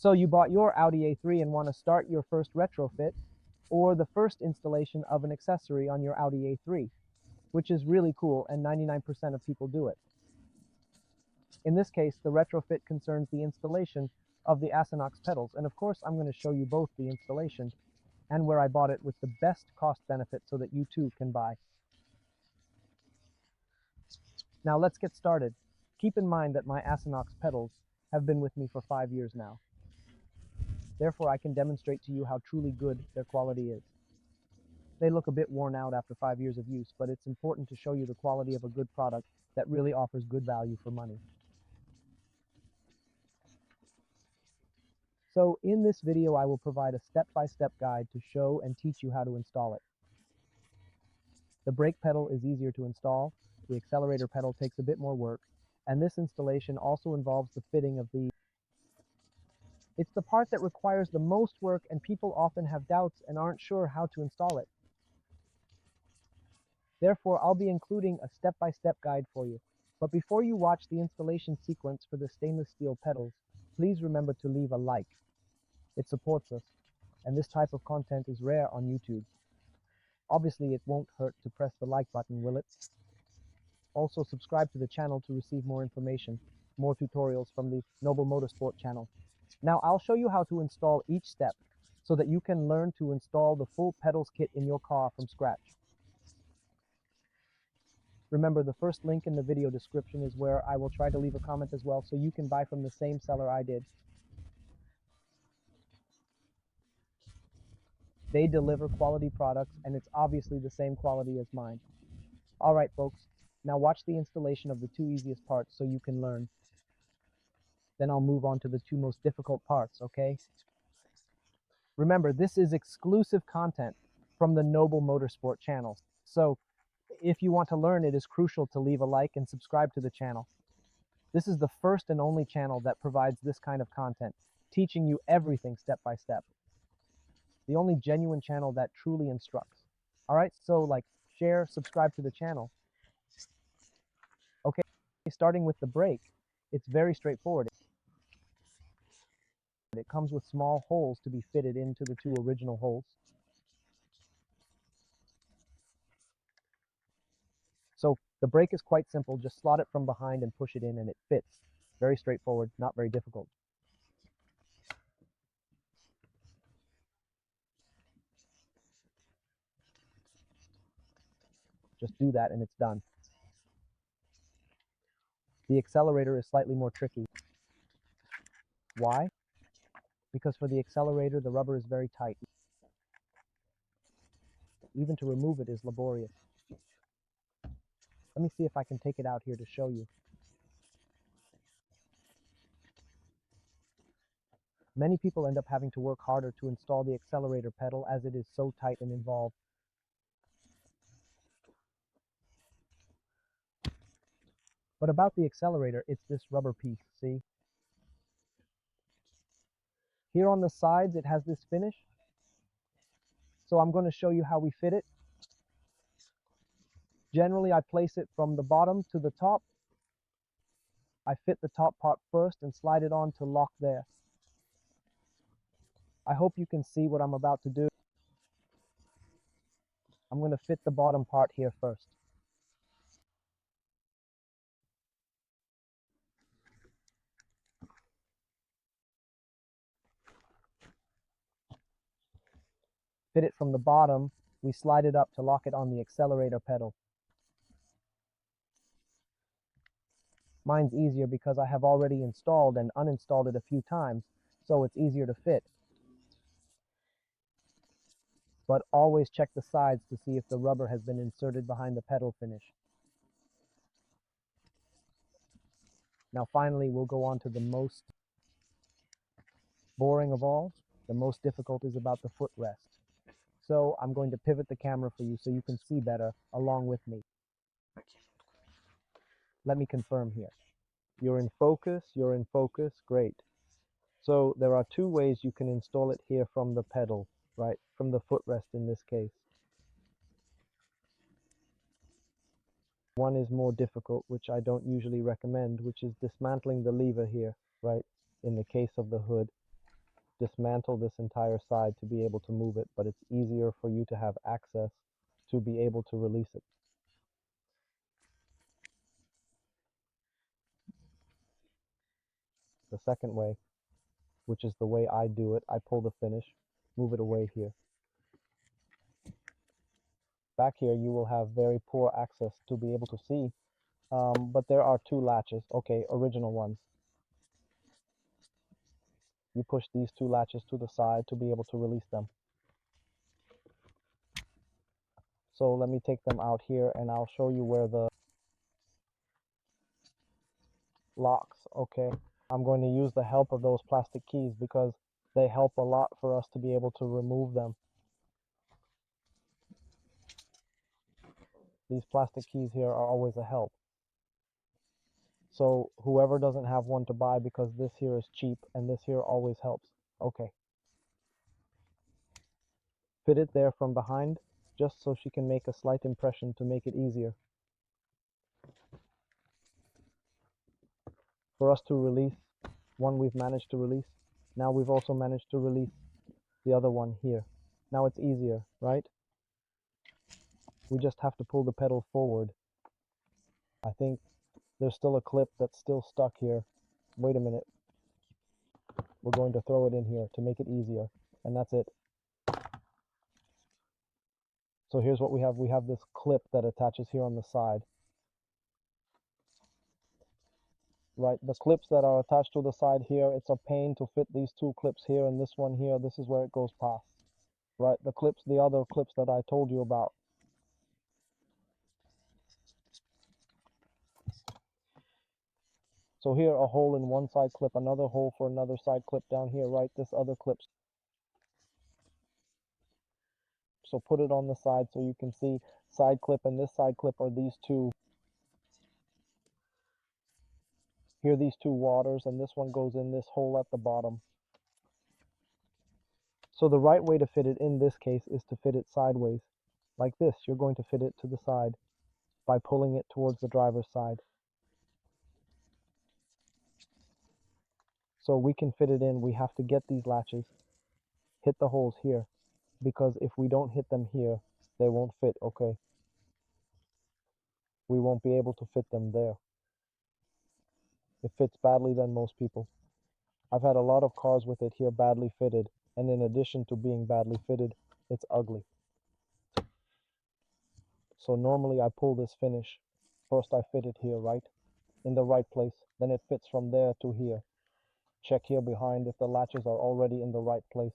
So you bought your Audi A3 and want to start your first retrofit or the first installation of an accessory on your Audi A3, which is really cool and 99% of people do it. In this case, the retrofit concerns the installation of the Asinox pedals, and of course I'm going to show you both the installation and where I bought it with the best cost benefit so that you too can buy. Now let's get started. Keep in mind that my Asinox pedals have been with me for 5 years now. Therefore, I can demonstrate to you how truly good their quality is. They look a bit worn out after 5 years of use, but it's important to show you the quality of a good product that really offers good value for money. So in this video, I will provide a step-by-step guide to show and teach you how to install it. The brake pedal is easier to install, the accelerator pedal takes a bit more work, and this installation also involves the fitting of the... It's the part that requires the most work, and people often have doubts and aren't sure how to install it. Therefore, I'll be including a step-by-step guide for you. But before you watch the installation sequence for the stainless steel pedals, please remember to leave a like. It supports us, and this type of content is rare on YouTube. Obviously, it won't hurt to press the like button, will it? Also, subscribe to the channel to receive more information, more tutorials from the Noble Motorsport channel. Now, I'll show you how to install each step so that you can learn to install the full pedals kit in your car from scratch. Remember, the first link in the video description is where I will try to leave a comment as well so you can buy from the same seller I did. They deliver quality products, and it's obviously the same quality as mine. Alright folks, now watch the installation of the two easiest parts so you can learn. Then I'll move on to the two most difficult parts, okay? Remember, this is exclusive content from the Noble Motorsport channel. So, if you want to learn, it is crucial to leave a like and subscribe to the channel. This is the first and only channel that provides this kind of content, teaching you everything step by step. The only genuine channel that truly instructs. Alright, so like, share, subscribe to the channel. Okay, starting with the brake, it's very straightforward. It comes with small holes to be fitted into the two original holes. So the brake is quite simple, just slot it from behind and push it in and it fits. Very straightforward, not very difficult. Just do that and it's done. The accelerator is slightly more tricky. Why? Because for the accelerator, the rubber is very tight. Even to remove it is laborious. Let me see if I can take it out here to show you. Many people end up having to work harder to install the accelerator pedal as it is so tight and involved. But about the accelerator, it's this rubber piece, see? Here on the sides, it has this finish. So I'm going to show you how we fit it. Generally, I place it from the bottom to the top. I fit the top part first and slide it on to lock there. I hope you can see what I'm about to do. I'm going to fit the bottom part here first. Fit it from the bottom, we slide it up to lock it on the accelerator pedal. Mine's easier because I have already installed and uninstalled it a few times, so it's easier to fit. But always check the sides to see if the rubber has been inserted behind the pedal finish. Now finally, we'll go on to the most boring of all. The most difficult is about the footrest. So I'm going to pivot the camera for you so you can see better along with me. Let me confirm here. You're in focus, great. So there are two ways you can install it here from the pedal, right? From the footrest in this case. One is more difficult, which I don't usually recommend, which is dismantling the lever here, right? In the case of the hood. dismantle this entire side to be able to move it, but it's easier for you to have access to be able to release it. The second way, which is the way I do it, I pull the finish, move it away here. Back here you will have very poor access to be able to see, but there are two latches, okay, original ones. You push these two latches to the side to be able to release them. So let me take them out here and I'll show you where the locks, okay. I'm going to use the help of those plastic keys because they help a lot for us to be able to remove them. These plastic keys here are always a help. So whoever doesn't have one to buy, because this here is cheap and this here always helps. Okay. Fit it there from behind just so she can make a slight impression to make it easier for us to release. One we've managed to release. Now we've also managed to release the other one here. Now it's easier, right? We just have to pull the pedal forward. I think there's still a clip that's still stuck here. Wait a minute. We're going to throw it in here to make it easier. And that's it. So here's what we have. We have this clip that attaches here on the side. Right, the clips that are attached to the side here, it's a pain to fit these two clips here and this one here. This is where it goes past. Right, the clips, the other clips that I told you about. So here, a hole in one side clip, another hole for another side clip down here, right? This other clip. So put it on the side so you can see side clip and this side clip are these two. Here, these two waters, and this one goes in this hole at the bottom. So the right way to fit it in this case is to fit it sideways. Like this, you're going to fit it to the side by pulling it towards the driver's side. So we can fit it in, we have to get these latches, hit the holes here, because if we don't hit them here, they won't fit, okay? We won't be able to fit them there. It fits badly than most people. I've had a lot of cars with it here badly fitted, and in addition to being badly fitted, it's ugly. So normally I pull this finish. First I fit it here, right? In the right place, then it fits from there to here. Check here behind if the latches are already in the right place.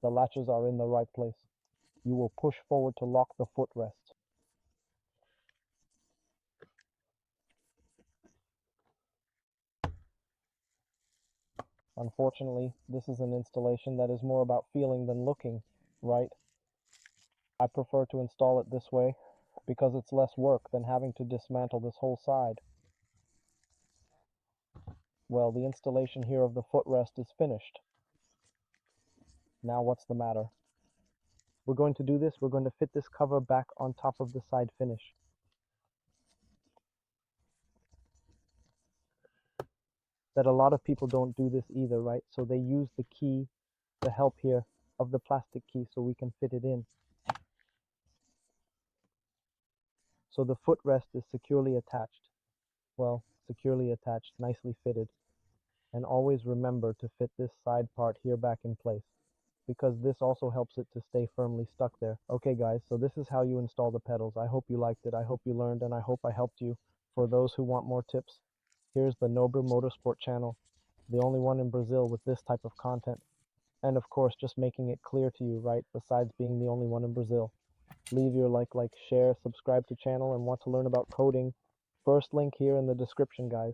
The latches are in the right place. You will push forward to lock the footrest. Unfortunately, this is an installation that is more about feeling than looking, right? I prefer to install it this way because it's less work than having to dismantle this whole side. Well, the installation here of the footrest is finished. Now what's the matter? We're going to do this. We're going to fit this cover back on top of the side finish. That a lot of people don't do this either, right? So they use the key, the help here of the plastic key so we can fit it in. So the footrest is securely attached. Well, securely attached, nicely fitted. And always remember to fit this side part here back in place, because this also helps it to stay firmly stuck there. Okay guys, so this is how you install the pedals. I hope you liked it, I hope you learned, and I hope I helped you. For those who want more tips, here's the Nobre Motorsport channel, the only one in Brazil with this type of content. And of course, just making it clear to you, right, besides being the only one in Brazil. Leave your like, share, subscribe to channel, and want to learn about coding. First link here in the description, guys.